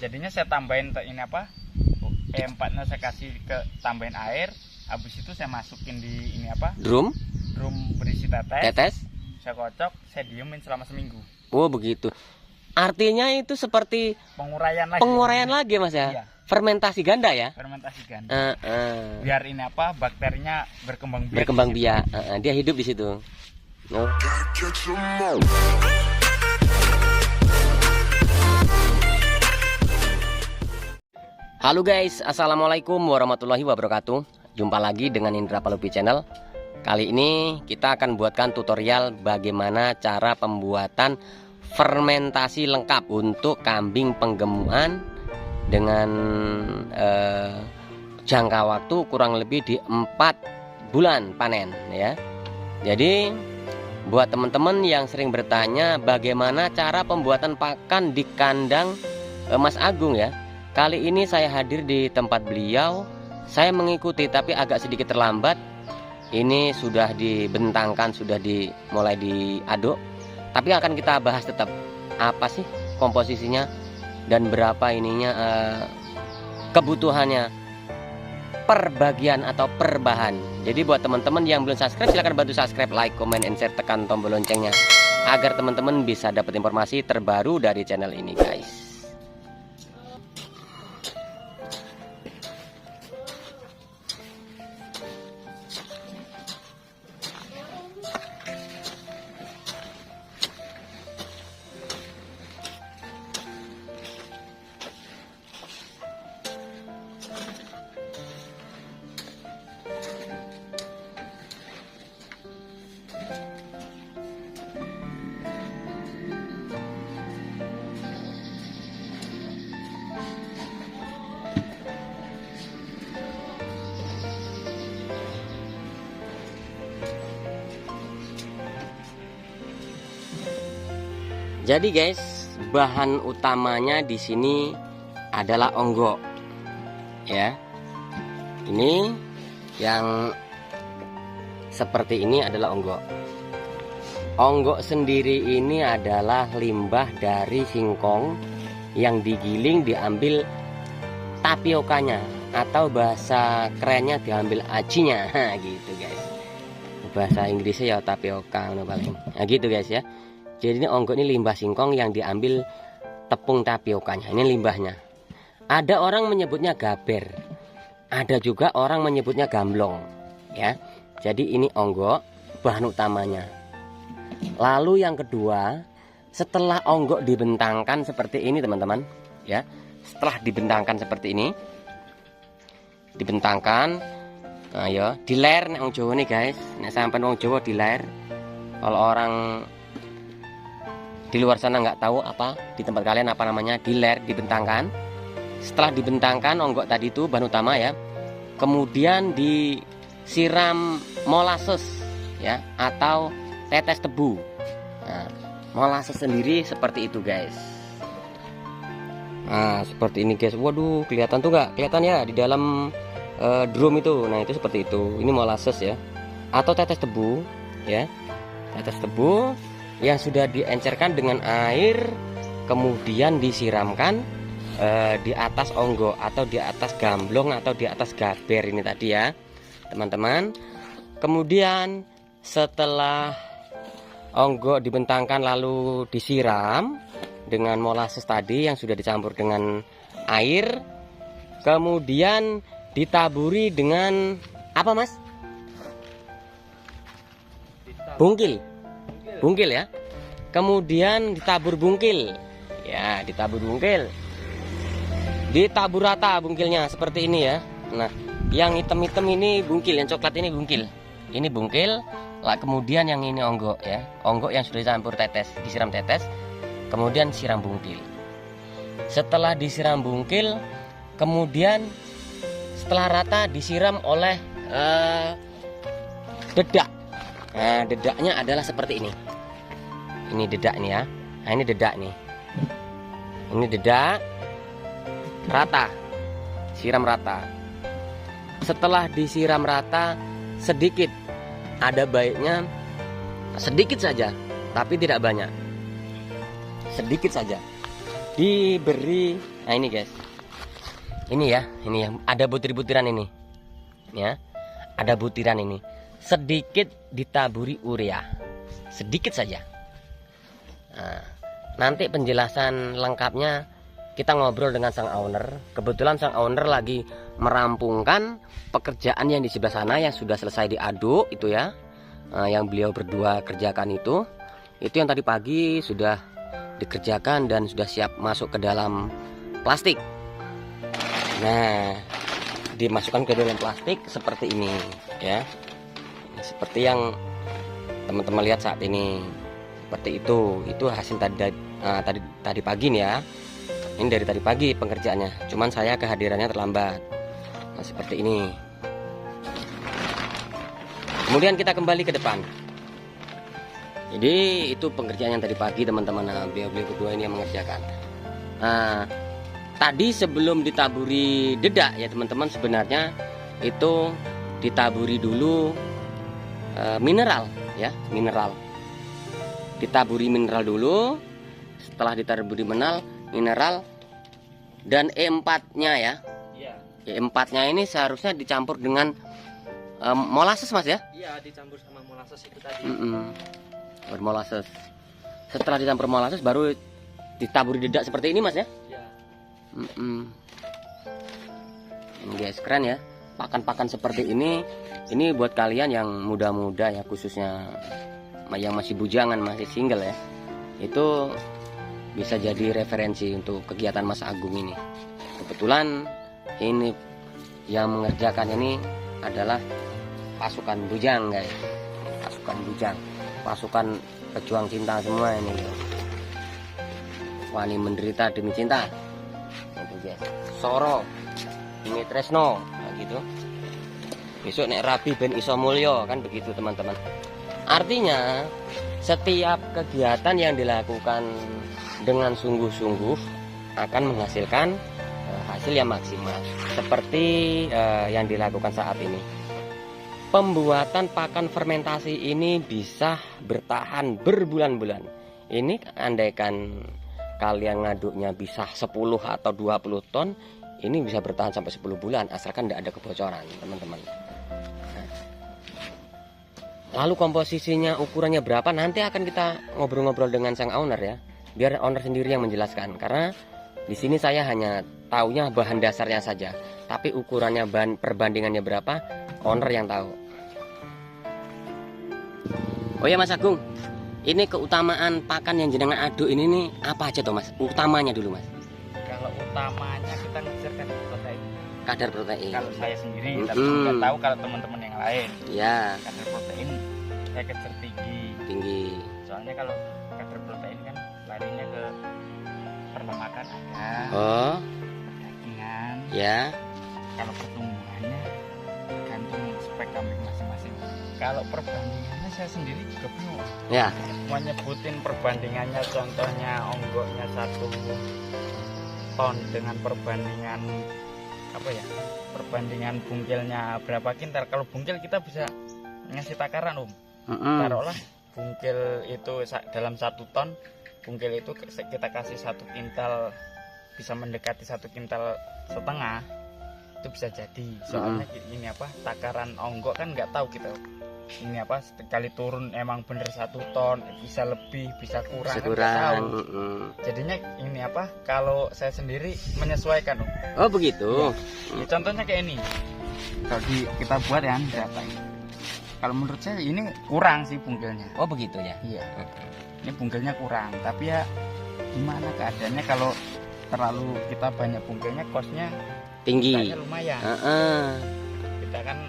Jadinya saya tambahin ini apa? Empatnya saya kasih ke tambahin air. Habis itu saya masukin di ini apa? Drum Berisi tetes. tetes. Saya kocok, saya diemin selama seminggu. Oh begitu. Artinya itu seperti Penguraian lagi Mas ya. Iya. Fermentasi ganda ya. Fermentasi ganda. Biar ini apa? Bakterinya berkembang biak. Berkembang biak. Dia hidup di situ. Oh. Halo guys, assalamualaikum warahmatullahi wabarakatuh. Jumpa lagi dengan Indra Palupi Channel. Kali ini kita akan buatkan tutorial bagaimana cara pembuatan fermentasi lengkap untuk kambing penggemukan dengan jangka waktu kurang lebih di 4 bulan panen ya. Jadi buat teman-teman yang sering bertanya bagaimana cara pembuatan pakan di kandang Mas Agung ya. Kali ini saya hadir di tempat beliau. Saya mengikuti tapi agak sedikit terlambat. Ini sudah dibentangkan, sudah mulai diaduk. Tapi akan kita bahas tetap apa sih komposisinya dan berapa ininya kebutuhannya per bagian atau per bahan. Jadi buat teman-teman yang belum subscribe silahkan bantu subscribe, like, comment, and share, tekan tombol loncengnya agar teman-teman bisa dapat informasi terbaru dari channel ini guys. Jadi guys, bahan utamanya di sini adalah onggok. Ya. Ini yang seperti ini adalah onggok. Onggok sendiri ini adalah limbah dari singkong yang digiling diambil tapiokanya atau bahasa kerennya diambil acinya. Gitu guys. Bahasa Inggrisnya ya tapioka paling. Nah gitu guys ya. Jadi ini onggok ini limbah singkong yang diambil tepung tapiokanya. Ini limbahnya. Ada orang menyebutnya gaber. Ada juga orang menyebutnya gamblong. Ya. Jadi ini onggok bahan utamanya. Lalu yang kedua, setelah onggok dibentangkan seperti ini teman-teman, ya. Setelah dibentangkan seperti ini, dibentangkan, ayo diler nek wong Jawa nih guys. Nek sampean wong Jawa diler. Kalau orang di luar sana nggak tahu apa di tempat kalian apa namanya, diler, dibentangkan. Setelah dibentangkan onggok tadi itu bahan utama ya, kemudian disiram molasses ya atau tetes tebu. Nah, molasses sendiri seperti itu guys. Nah seperti ini guys. Waduh kelihatan tuh nggak? Kelihatan ya di dalam drum itu. Nah itu seperti itu. Ini molasses ya atau tetes tebu ya, tetes tebu yang sudah diencerkan dengan air kemudian disiramkan di atas onggok atau di atas gamblong atau di atas gaber ini tadi ya teman-teman. Kemudian setelah onggok dibentangkan lalu disiram dengan molasses tadi yang sudah dicampur dengan air, kemudian ditaburi dengan apa mas? Bungkil ya. Kemudian ditabur bungkil ya, ditabur bungkil, ditabur rata bungkilnya seperti ini ya. Nah yang hitam-hitam ini bungkil, yang coklat ini bungkil, ini bungkil lah. Kemudian yang ini onggok ya, onggok yang sudah dicampur tetes, disiram tetes, kemudian siram bungkil. Setelah disiram bungkil, kemudian setelah rata disiram oleh dedak. Nah dedaknya adalah seperti ini. Ini dedak nih ya. Nah ini dedak nih. Ini dedak rata. Siram rata. Setelah disiram rata sedikit, ada baiknya sedikit saja, tapi tidak banyak. Sedikit saja. Diberi Nah ini guys, ini ya ada butir-butiran ini, ya, ada butiran ini, sedikit ditaburi urea, sedikit saja. Nah, nanti penjelasan lengkapnya kita ngobrol dengan sang owner. Kebetulan sang owner lagi merampungkan pekerjaan yang di sebelah sana yang sudah selesai diaduk itu ya, yang beliau berdua kerjakan itu yang tadi pagi sudah dikerjakan dan sudah siap masuk ke dalam plastik. Nah, dimasukkan ke dalam plastik seperti ini ya, seperti yang teman-teman lihat saat ini. Seperti itu hasil tadi pagi nih ya. Ini dari tadi pagi pengerjaannya, cuman saya kehadirannya terlambat. Nah, seperti ini. Kemudian kita kembali ke depan. Jadi itu pengerjaan yang tadi pagi teman-teman. Nah, beliau berdua ini yang mengerjakan. Nah, tadi sebelum ditaburi dedak ya teman-teman, sebenarnya itu ditaburi dulu mineral ya, mineral. Ditaburi mineral dulu. Setelah ditaburi mineral dan E4-nya ya. Iya. E4-nya ini seharusnya dicampur dengan molasses Mas ya? Iya, dicampur sama molasses itu tadi. Bermolasses. Setelah dicampur molasses baru ditaburi dedak seperti ini Mas ya? Iya. Ini guys, keren ya. Pakan-pakan seperti ini buat kalian yang muda-muda ya, khususnya yang masih bujangan, masih single ya. Itu bisa jadi referensi untuk kegiatan Mas Agung ini. Kebetulan ini yang mengerjakan ini adalah pasukan bujang guys, pasukan bujang, pasukan pejuang cinta semua ini. Wani menderita demi cinta, itu guys. Soro ini Tresno, nah gitu. Besok nek rabi ben iso mulya kan begitu teman-teman. Artinya setiap kegiatan yang dilakukan dengan sungguh-sungguh akan menghasilkan hasil yang maksimal. Seperti yang dilakukan saat ini. Pembuatan pakan fermentasi ini bisa bertahan berbulan-bulan. Ini andaikan kalian ngaduknya bisa 10 atau 20 ton, ini bisa bertahan sampai 10 bulan asalkan tidak ada kebocoran, teman-teman. Lalu komposisinya, ukurannya berapa, nanti akan kita ngobrol-ngobrol dengan sang owner ya. Biar owner sendiri yang menjelaskan, karena di sini saya hanya taunya bahan dasarnya saja, tapi ukurannya, perbandingannya berapa, owner yang tahu. Oh ya Mas Agung, ini keutamaan pakan yang jenengan aduk ini nih apa aja toh Mas? Utamanya dulu Mas. Kalau utamanya kita ngejar kadar protein. Kadar protein. Kalau saya sendiri, tapi nggak tahu kalau teman-teman yang lain. Ya. Kadar protein saya kejar tinggi. Soalnya kalau kadar protein kan larinya ke perlemakan ada. Oh. Dagingan. Ya. Kalau pertumbuhannya tergantung spek kambing masing-masing. Kalau perbandingannya saya sendiri juga bingung. Ya. Mau nyebutin perbandingannya, contohnya onggoknya 1 ton dengan perbandingan apa ya? Perbandingan bungkilnya berapa kintal? Kalau bungkil kita bisa ngasih takaran Taruhlah bungkil itu dalam 1 ton, bungkil itu kita kasih 1 kintal, bisa mendekati 1,5 kintal, itu bisa jadi. Soalnya ini apa, takaran onggok kan nggak tahu kita ini apa, sekali turun emang bener 1 ton, bisa lebih bisa kurang, kan tahu. Jadinya ini apa, kalau saya sendiri menyesuaikan Oh begitu ya, contohnya kayak ini, kalau kita buat ya berapa ini. Kalau menurut saya ini kurang sih bungkilnya. Oh begitu ya? Iya. Ini bungkilnya kurang. Tapi ya gimana keadaannya kalau terlalu kita banyak bungkilnya, kosnya tinggi. Lumayan. Kita kan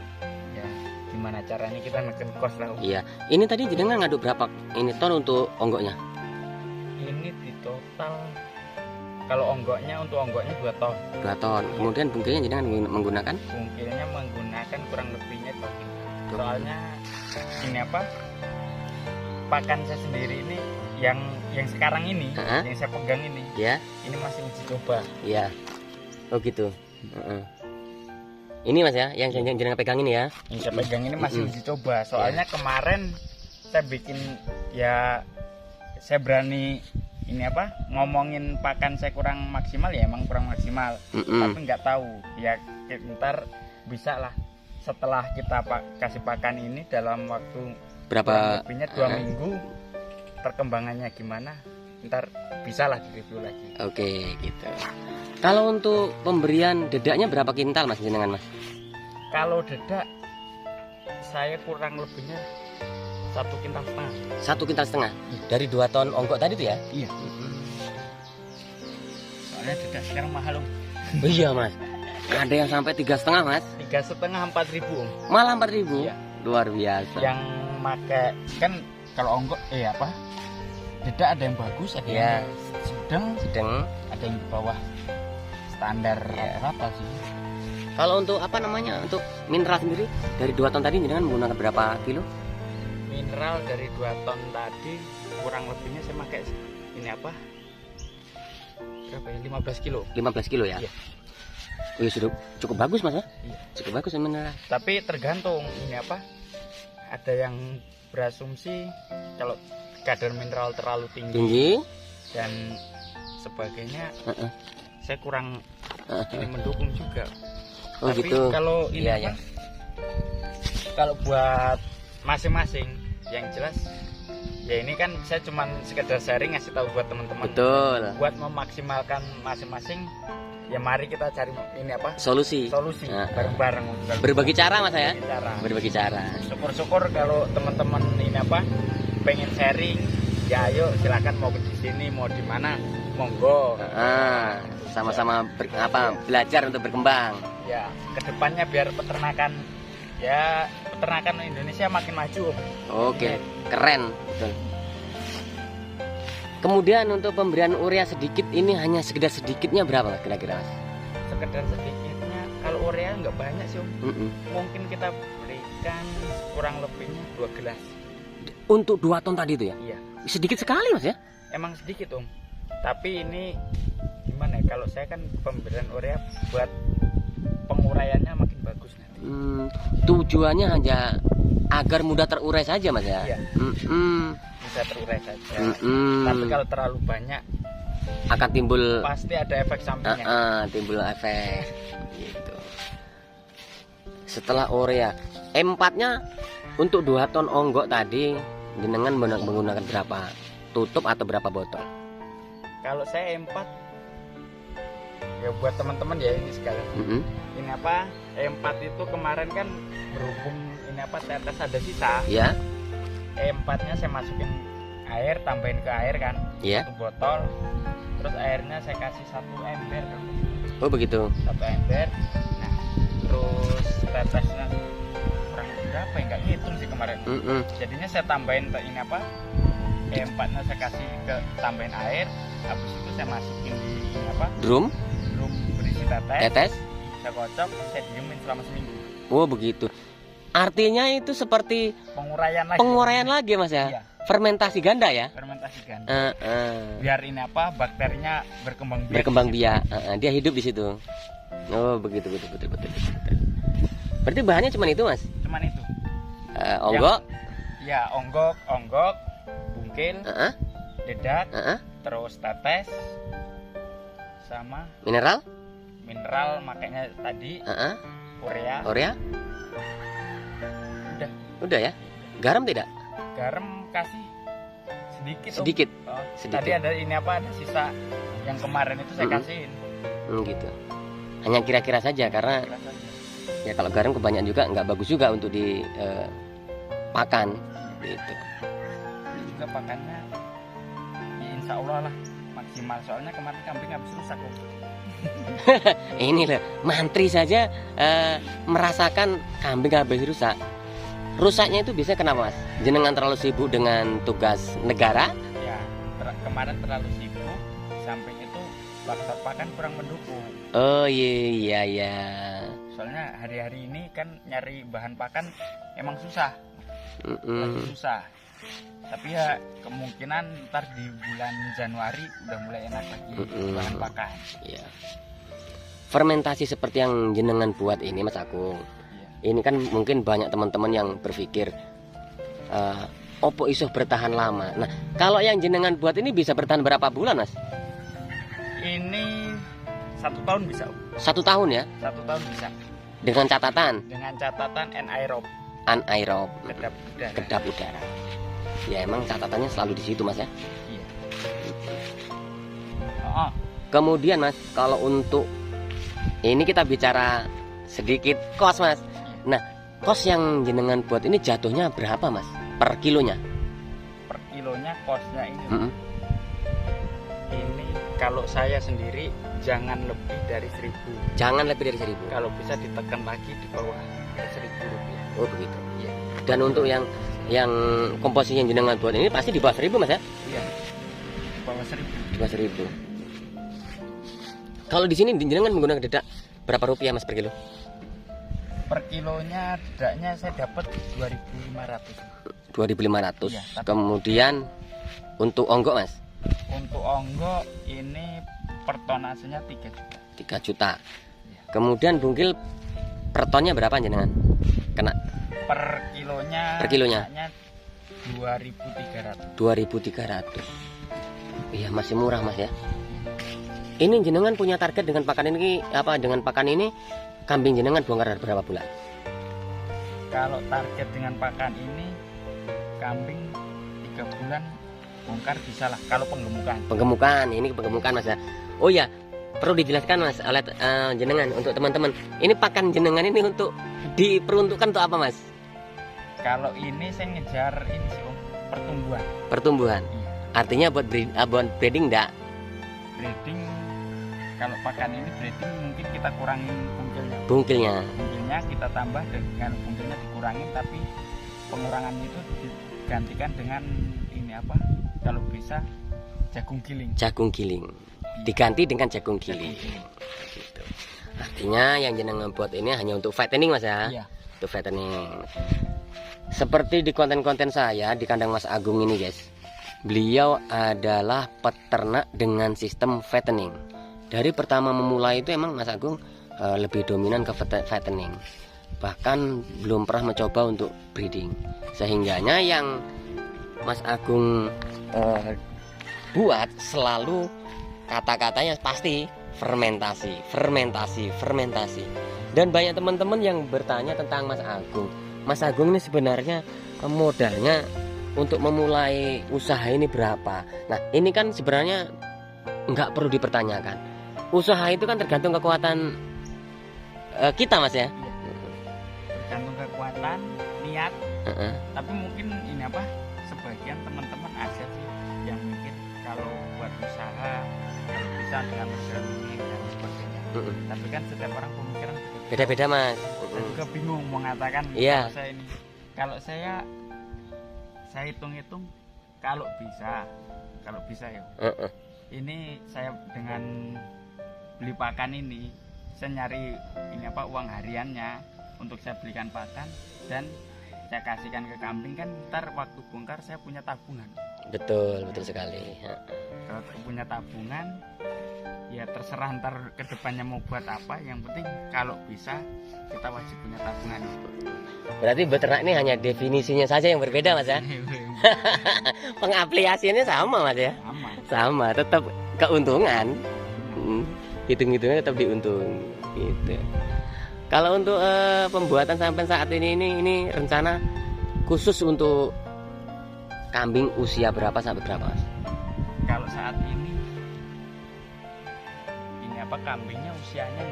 ya gimana caranya kita neken kos lah. Iya. Ini tadi jenengan ngaduk berapa ini ton untuk onggoknya? Ini di total kalau onggoknya, untuk onggoknya 2 ton. 2 ton. Iya. Kemudian bungkilnya jenengan menggunakan? Bungkilnya menggunakan kurang lebihnya 2 kilo. Soalnya ini apa, pakan saya sendiri ini yang sekarang ini, yang saya pegang ini, ini masih uji coba. Iya. Oh gitu. Ini Mas ya, yang jenengan pegang ini ya? Yang saya pegang ini masih uji coba. Soalnya kemarin saya bikin ya, saya berani ini apa ngomongin pakan saya kurang maksimal ya emang kurang maksimal, tapi nggak tahu ya ntar bisa lah setelah kita kasih pakan ini dalam waktu berapa lebihnya 2 minggu perkembangannya gimana ntar bisa lah direview lagi. Oke gitu. Kalau untuk pemberian dedaknya berapa kintal mas jenengan mas? Kalau dedak saya kurang lebihnya 1,5 kintal. 1,5 kintal dari 2 ton onggok tadi tuh ya? Iya. Soalnya dedak sekarang mahal om. Oh, iya mas. Ada yang sampai 3,5 mas? 3,5 4.000 om. Malah 4.000? Iya. Luar biasa. Yang pakai kan kalau onggok apa? Dedak ada yang bagus, ada yang sedang, ada yang di bawah standar rata-rata sih. Kalau untuk apa namanya untuk mineral sendiri dari 2 ton tadi jangan menggunakan berapa kilo? Mineral dari 2 ton tadi kurang lebihnya saya pakai ini apa? Berapa ya? 15 kilo. 15 kilo ya? Iya. Oh ya sudah cukup bagus mas ya? Iya. Cukup bagus mineral. Tapi tergantung ini apa? Ada yang berasumsi kalau kadar mineral terlalu tinggi dan sebagainya, saya kurang ini mendukung juga. Oh, tapi gitu. Kalau ini iya, kalau buat masing-masing yang jelas ya ini kan saya cuman sekedar sharing ngasih tahu buat teman-teman. Betul. Buat memaksimalkan masing-masing ya mari kita cari ini apa? Solusi bareng-bareng. Berbagi cara mas ya? Berbagi cara. Syukur-syukur kalau teman-teman ini apa pengen sharing ya ayo silakan mau di sini mau di mana monggo. Sama-sama belajar untuk berkembang. Ya, kedepannya biar peternakan Indonesia makin maju. Oke, keren. Betul. Kemudian untuk pemberian urea sedikit ini hanya sekedar sedikitnya berapa kira-kira mas? Sekedar sedikitnya, kalau urea nggak banyak sih om. Mungkin kita berikan kurang lebihnya 2 gelas. Untuk 2 ton tadi itu ya? Iya. Sedikit sekali mas ya? Emang sedikit om. Tapi ini gimana ya? Kalau saya kan pemberian urea buat penguraiannya makin bagus nanti. Tujuannya hanya agar mudah terurai saja mas ya? Iya. Bisa terurai saja. Tapi kalau terlalu banyak akan timbul pasti ada efek sampingnya. Timbul efek gitu. Setelah urea empatnya untuk 2 ton onggok tadi jenengan menggunakan berapa tutup atau berapa botol? Kalau saya empat ya buat teman-teman ya ini sekalian. Ini apa empat itu kemarin kan berhubung ini apa tetes ada sisa ya. Empatnya saya masukin air, tambahin ke air kan, 1 botol, terus airnya saya kasih 1 ember. Oh begitu. 1 ember. Nah terus tetesnya kurang berapa ya nggak ngitung sih kemarin. Jadinya saya tambahin ini apa empatnya saya kasih ke tambahin air, habis itu saya masukin di ini apa drum berisi tetes, saya kocok, saya diemin selama seminggu. Oh begitu. Artinya itu seperti penguraian lagi mas ya? Iya. Fermentasi ganda ya? Fermentasi ganda. Biar ini apa bakterinya berkembang biak. Dia hidup di situ. Oh begitu betul. Berarti bahannya cuma itu mas? Cuman itu. Onggok? Ya onggok, bungkil, dedak, terus tetes, sama mineral makanya tadi, urea. Udah ya. Garam tidak? Garam kasih sedikit. Tadi ada ini apa ada sisa yang kemarin itu saya kasihin. Gitu. Hanya kira-kira saja karena ya kalau garam kebanyakan juga nggak bagus juga untuk di pakan gitu. Juga pakannya ya insya Allah lah maksimal soalnya kemarin kambing habis rusak kok. Ini loh mantri saja merasakan kambing habis rusak. Rusaknya itu biasanya kenapa mas? Jenengan terlalu sibuk dengan tugas negara? Ya kemarin terlalu sibuk, samping itu faktor pakan kurang mendukung. Oh iya. Soalnya hari-hari ini kan nyari bahan pakan emang susah, lagi susah. Tapi ya kemungkinan ntar di bulan Januari udah mulai enak lagi bahan pakan. Iya. Fermentasi seperti yang jenengan buat ini Mas Agung. Ini kan mungkin banyak teman-teman yang berpikir opo iso bertahan lama. Nah, kalau yang jenengan buat ini bisa bertahan berapa bulan, Mas? Ini 1 tahun bisa. 1 tahun ya? 1 tahun bisa. Dengan catatan? Dengan catatan anaerob. Anaerob. Kedap udara. Kedap udara. Ya emang catatannya selalu di situ, Mas ya. Iya. Oh. Kemudian Mas, kalau untuk ini kita bicara sedikit kos, Mas. Nah, kos yang jenengan buat ini jatuhnya berapa, Mas? Per kilonya? Per kilonya kosnya ini. Ini kalau saya sendiri jangan lebih dari 1.000. Jangan lebih dari 1.000. Kalau bisa ditekan lagi di bawah 1.000 rupiah. Oh begitu. Iya. Dan untuk yang komposisi yang jenengan buat ini pasti di bawah 1.000, Mas ya? Iya. Di bawah 1.000. Di bawah 1.000. Kalau di sini jenengan menggunakan dedak berapa rupiah, Mas, per kilo? Per kilonya dedaknya saya dapat 2.500. 2.500. Iya, kemudian untuk onggok, Mas? Untuk onggok ini per tonasenya 3 juta. 3 juta. Iya. Kemudian bungkil per tonnya berapa jenengan? Kena per kilonya 2.300. 2.300. Iya, masih murah, Mas ya. Ini jenengan punya target dengan pakan ini apa? Dengan pakan ini kambing jenengan bongkar berapa bulan? Kalau target dengan pakan ini kambing 3 bulan bongkar bisa lah kalau penggemukan. Penggemukan, ini penggemukan, Mas ya. Oh ya, perlu dijelaskan, Mas, oleh jenengan untuk teman-teman. Ini pakan jenengan ini untuk diperuntukkan untuk apa, Mas? Kalau ini saya ngejar ini sih, Om, pertumbuhan. Pertumbuhan. Iya. Artinya buat breeding enggak? Breeding, kalau pakan ini breeding mungkin kita kurangin bungkilnya. Bungkilnya kita tambah dengan bungkilnya dikurangin, tapi pengurangan itu digantikan dengan ini apa? Kalau bisa jagung giling. Jagung giling. Diganti dengan jagung giling. Gitu. Artinya yang jenengan buat ini hanya untuk fattening, Mas ya? Iya. Untuk fattening. Seperti di konten-konten saya di kandang Mas Agung ini, guys. Beliau adalah peternak dengan sistem fattening. Dari pertama memulai itu emang Mas Agung lebih dominan ke fattening. Bahkan belum pernah mencoba untuk breeding. Sehingganya yang Mas Agung buat selalu kata-katanya pasti fermentasi. Dan banyak teman-teman yang bertanya tentang Mas Agung. Mas Agung ini sebenarnya modalnya untuk memulai usaha ini berapa? Nah, ini kan sebenarnya nggak perlu dipertanyakan. Usaha itu kan tergantung kekuatan kita, Mas ya. Tergantung kekuatan, niat. Tapi mungkin ini apa? Sebagian teman-teman ada sih yang mikir kalau buat usaha kalau bisa dengan modal ini dan sebagainya. Tapi kan setiap orang pemikiran Beda-beda, Mas. Saya juga bingung mengatakan. Iya. Kalau saya hitung-hitung kalau bisa ya. Ini saya dengan beli pakan ini saya nyari ini apa uang hariannya untuk saya belikan pakan dan saya kasihkan ke kambing, kan ntar waktu bongkar saya punya tabungan. Betul sekali. Kalau punya tabungan ya terserah ntar kedepannya mau buat apa, yang penting kalau bisa kita wajib punya tabungan. Berarti beternak ini hanya definisinya saja yang berbeda, Mas ya. Pengaplikasiannya sama, Mas ya. Sama, tetap keuntungan. Hitung-hitungnya tetap diuntung gitu. Kalau untuk pembuatan sampai saat ini rencana khusus untuk kambing usia berapa sampai berapa, Mas? Kalau saat ini apa kambingnya usianya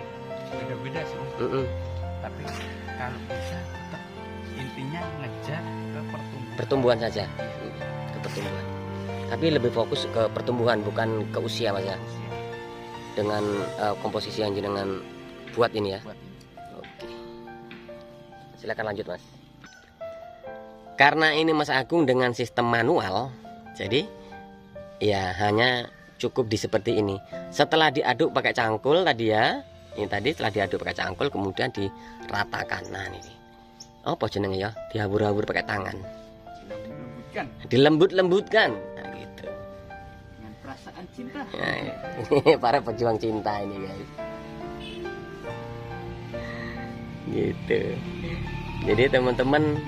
beda-beda sih. Tapi kalau bisa tetap intinya ngejar ke pertumbuhan saja. Ke pertumbuhan. Tapi lebih fokus ke pertumbuhan bukan ke usia, Mas ya. Dengan komposisi yang jenengan buat ini ya. Oke. Silakan lanjut, Mas. Karena ini Mas Agung dengan sistem manual, jadi ya hanya cukup di seperti ini. Setelah diaduk pakai cangkul tadi ya, ini tadi setelah diaduk pakai cangkul kemudian diratakan. Nah ini, apa jenenge ya? Dihambur-hambur pakai tangan. Dilembut-lembutkan. Nah gitu. Dengan perasaan cinta. Nah, ini para pejuang cinta ini, guys. Gitu. Jadi teman-teman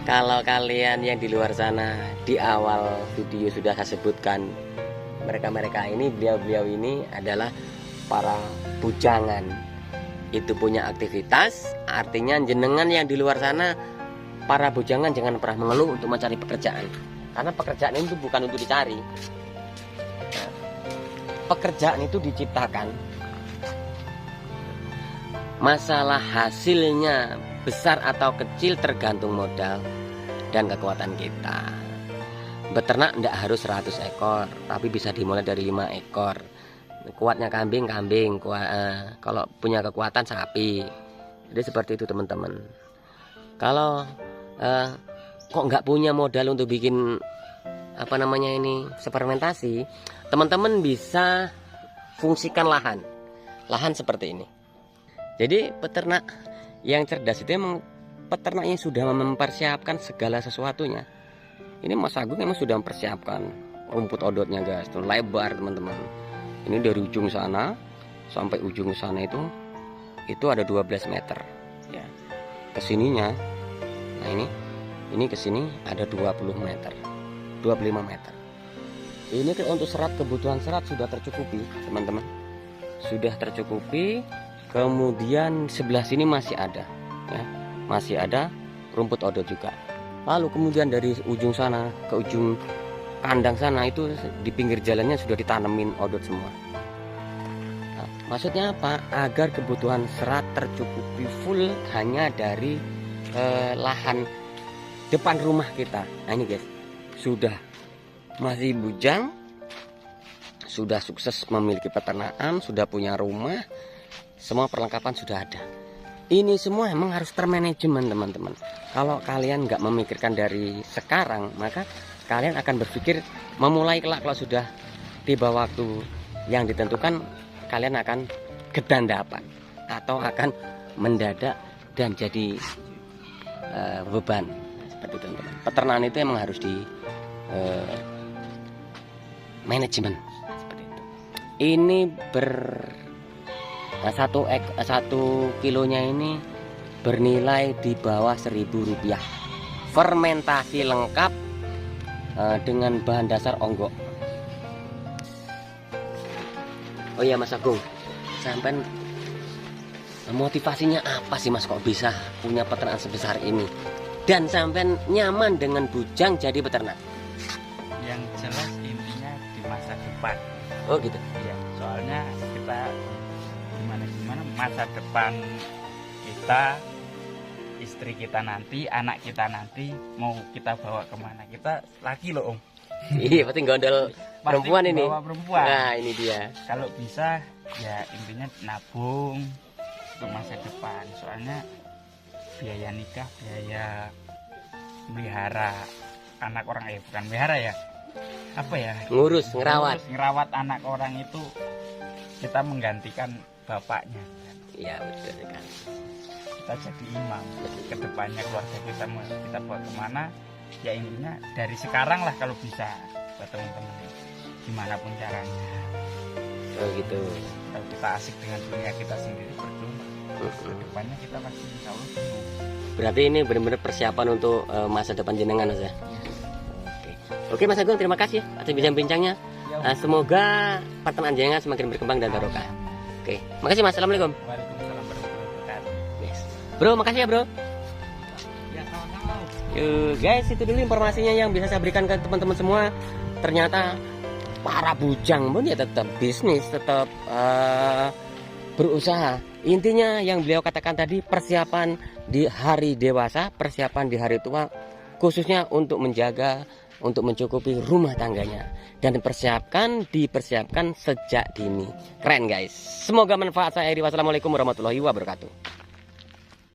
kalau kalian yang di luar sana, di awal video sudah saya sebutkan, mereka ini, beliau ini adalah para bujangan. Itu punya aktivitas, artinya jenengan yang di luar sana, para bujangan jangan pernah mengeluh untuk mencari pekerjaan, karena pekerjaan itu bukan untuk dicari. Nah, pekerjaan itu diciptakan. Masalah hasilnya besar atau kecil tergantung modal dan kekuatan kita. Beternak tidak harus 100 ekor, tapi bisa dimulai dari 5 ekor. Kuatnya kambing, kalau punya kekuatan sapi. Jadi seperti itu teman-teman. Kalau kok nggak punya modal untuk bikin fermentasi, teman-teman bisa fungsikan lahan seperti ini. Jadi peternak yang cerdas itu emang peternak yang sudah mempersiapkan segala sesuatunya. Ini Mas Agung emang sudah mempersiapkan rumput odotnya guys, tuh lebar teman-teman. Ini dari ujung sana sampai ujung sana itu ada 12 meter ya. Kesininya, nah ini kesini ada 20 meter, 25 meter. Ini untuk kebutuhan serat sudah tercukupi teman-teman, sudah tercukupi. Kemudian sebelah sini masih ada ya, masih ada rumput odot juga. Lalu kemudian dari ujung sana ke ujung kandang sana itu di pinggir jalannya sudah ditanemin odot semua. Nah, maksudnya apa? Agar kebutuhan serat tercukupi full hanya dari lahan depan rumah kita. Nah ini guys, sudah masih bujang, sudah sukses memiliki peternakan, sudah punya rumah. Semua perlengkapan sudah ada. Ini semua emang harus termanajemen teman-teman. Kalau kalian nggak memikirkan dari sekarang, maka kalian akan berpikir memulai kelak kalau sudah tiba waktu yang ditentukan, kalian akan kedandapan atau akan mendadak dan jadi beban. Seperti itu teman-teman. Peternakan itu emang harus di manajemen seperti itu. Ini satu kilonya ini bernilai di bawah Rp1.000. Fermentasi lengkap dengan bahan dasar onggok. Oh iya Mas Agung, sampai motivasinya apa sih Mas kok bisa punya peternakan sebesar ini dan sampai nyaman dengan bujang jadi peternak? Yang jelas intinya di masa depan. Oh gitu ya, soalnya kita gimana masa depan kita, istri kita nanti, anak kita nanti mau kita bawa kemana? Kita laki loh Om. Iya pasti gondol perempuan ini. Perempuan. Nah ini dia. Kalau bisa ya intinya nabung untuk masa depan. Soalnya biaya nikah, biaya melihara anak orang, bukan melihara ya, apa ya? Ngurus, ngerawat anak orang itu kita menggantikan bapaknya. Iya betul kan. Kita jadi imam kedepannya, keluarga kita mau kita bawa kemana? Ya intinya dari sekarang lah kalau bisa buat teman-teman, gimana pun caranya. Oh gitu. Kalau kita asik dengan dunia kita sendiri percuma. Kedepannya kita pasti insya Allah bingung. Berarti ini benar-benar persiapan untuk masa depan jenengan Mas ya. Oke Mas Agung, terima kasih atas bincang-bincangnya. Semoga peternakan jenengan semakin berkembang dan barokah. Oke, makasih Mas. Assalamualaikum. Waalaikumsalam warahmatullahi wabarakatuh. Yes. Bro, makasih ya bro. Ya sama-sama. Yuk guys, itu dulu informasinya yang bisa saya berikan ke teman-teman semua. Ternyata para bujang pun ya tetap bisnis, tetap berusaha. Intinya yang beliau katakan tadi, persiapan di hari dewasa, persiapan di hari tua, khususnya untuk menjaga, untuk mencukupi rumah tangganya, dan dipersiapkan sejak dini. Keren guys. Semoga manfaat saya. Wassalamualaikum warahmatullahi wabarakatuh.